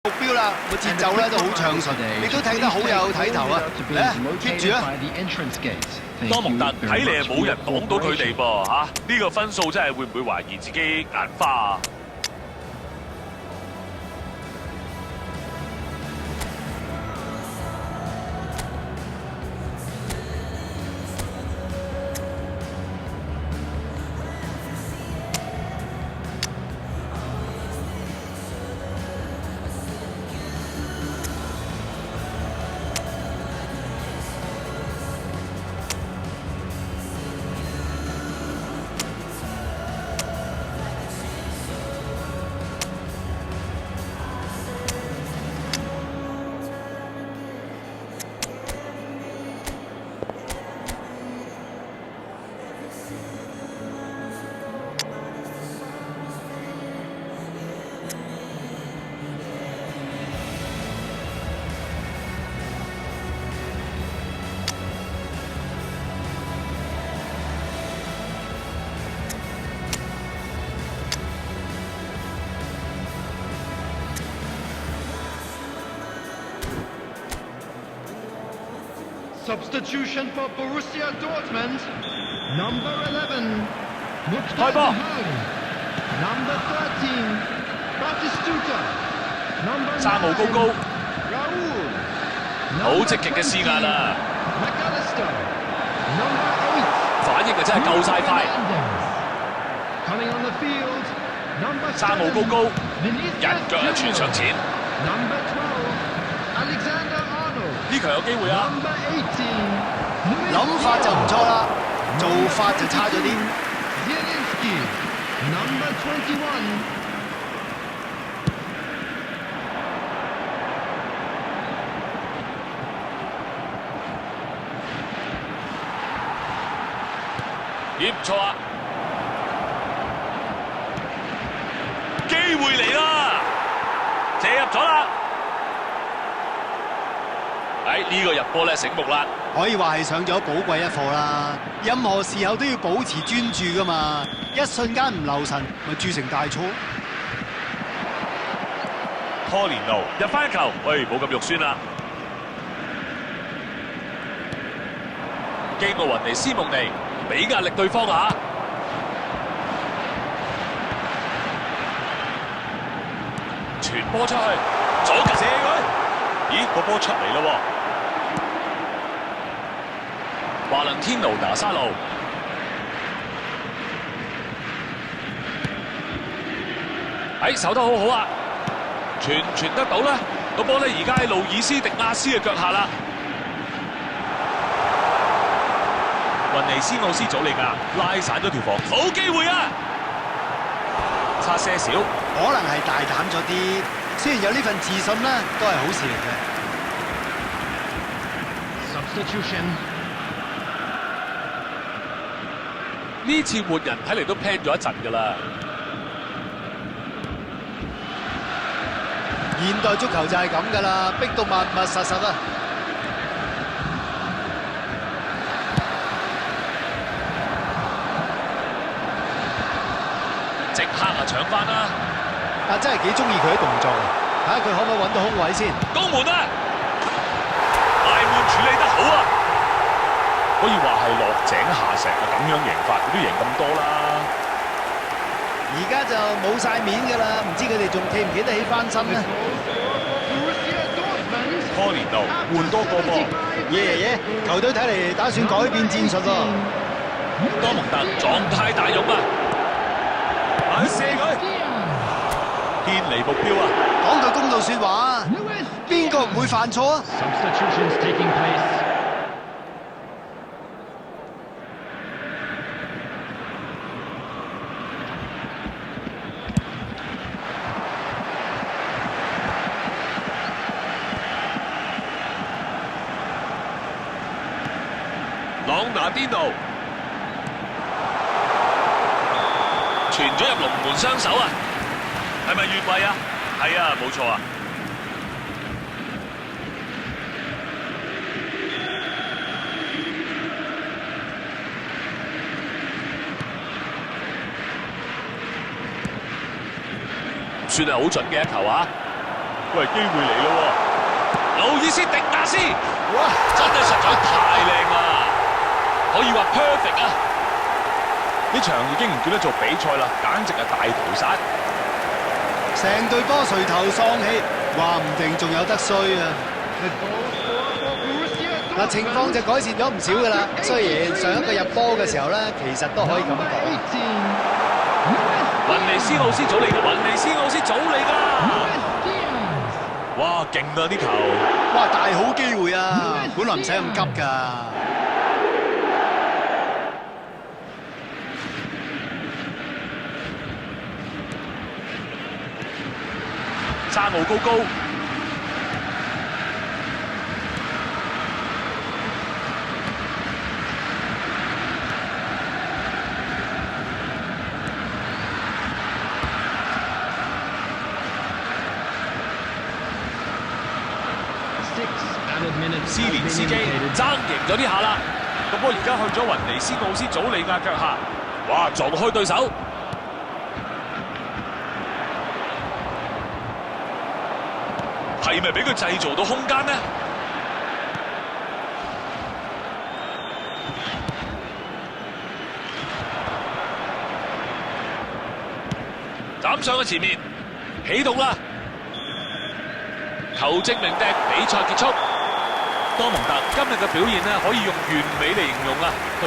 目標啦，個節奏咧都好暢順，亦都睇得好有睇頭啊！嚟啊 ，keep 住啊！多蒙特睇嚟係冇人擋到佢哋噃嚇，呢個分數真係會唔會懷疑自己眼花啊？Substitution for Borussia Dortmund. Number 11, 開波 Number 13, Batistuta. Number 沙姆高高 Raul. 好積極嘅施壓啊！ McAllister. Number 8. 反應啊真係夠晒快， Coming on the field. Number 沙姆高高 Vinicius 一腳啊傳上前， Number 12, Alexander Arnold. 呢球有機會啊！ Number 18, 諗法就唔錯啦，做法就差咗啲。 Zielinski. Number 21. 唔錯啊！機會嚟啦，射入咗啦！呢個入波咧醒目啦，可以話係上咗寶貴一課啦。任何時候都要保持專注噶嘛，一瞬間唔留神，咪鑄成大錯。拖連奴入翻一球，喂冇咁肉酸啦。基奧雲尼斯蒙尼俾壓力對方啊！傳波出去，左腳射佢，咦個波出嚟咯喎！華倫天奴拿沙路，守得好好啊！傳得到啦，個波咧而家喺路爾斯迪亞斯嘅腳下啦。雲尼斯奧斯祖利亞拉散咗條防，好機會啊！差些少，可能係大膽咗啲，雖然有呢份自信啦，都係好事嚟嘅。Substitution. 呢次活人睇嚟都 plan 咗一陣㗎啦。現代足球就係咁㗎啦，逼到密密實實啊！即刻啊搶翻啦！真係幾中意佢啲動作啊！睇下佢可唔可以揾到空位先。攻門啊！大門處理得好啊！可以話係落井下石啊！咁樣贏法，佢都贏咁多啦。而家就冇晒面㗎啦，唔知佢哋仲記唔記得起翻身呢？拖連奴換多個噃，爺球隊睇嚟打算改變戰術喎。多蒙特狀態大勇啊！射佢，偏離目標啊！講句公道説話，邊個唔會犯錯啊？ Substitutions taking place. 朗拿甸奴傳咗入龍門雙手啊！係咪越位啊？係啊，冇錯啊！算係好準嘅一球啊！喂，機會嚟咯喎！路易斯迪亞斯，哇！真係實在太靚啦，可以話 perfect 啊！呢場已經唔叫得做比賽啦，簡直係大屠殺。成隊波垂頭喪氣，話唔定仲有得衰啊！ The goal scorer for Borussia 嗱，情況就改善咗唔少噶啦。雖然上一個入波嘅時候咧，其實都可以咁 Number 講。 18. 雲尼斯奧斯祖利㗎，雲尼斯奧斯祖利㗎！ Luis Diaz. 哇，勁啊啲球！哇，大好機會啊！本來唔使咁急㗎。沙奧高高。斯連斯基爭贏咗啲下啦，個波而家去咗雲尼斯奧斯祖利亞腳下，哇撞開對手，係咪俾佢製造到空間呢？斬上去前面，起動啦！球證鳴笛，比賽結束。多蒙特今日嘅表現咧，可以用完美嚟形容啦。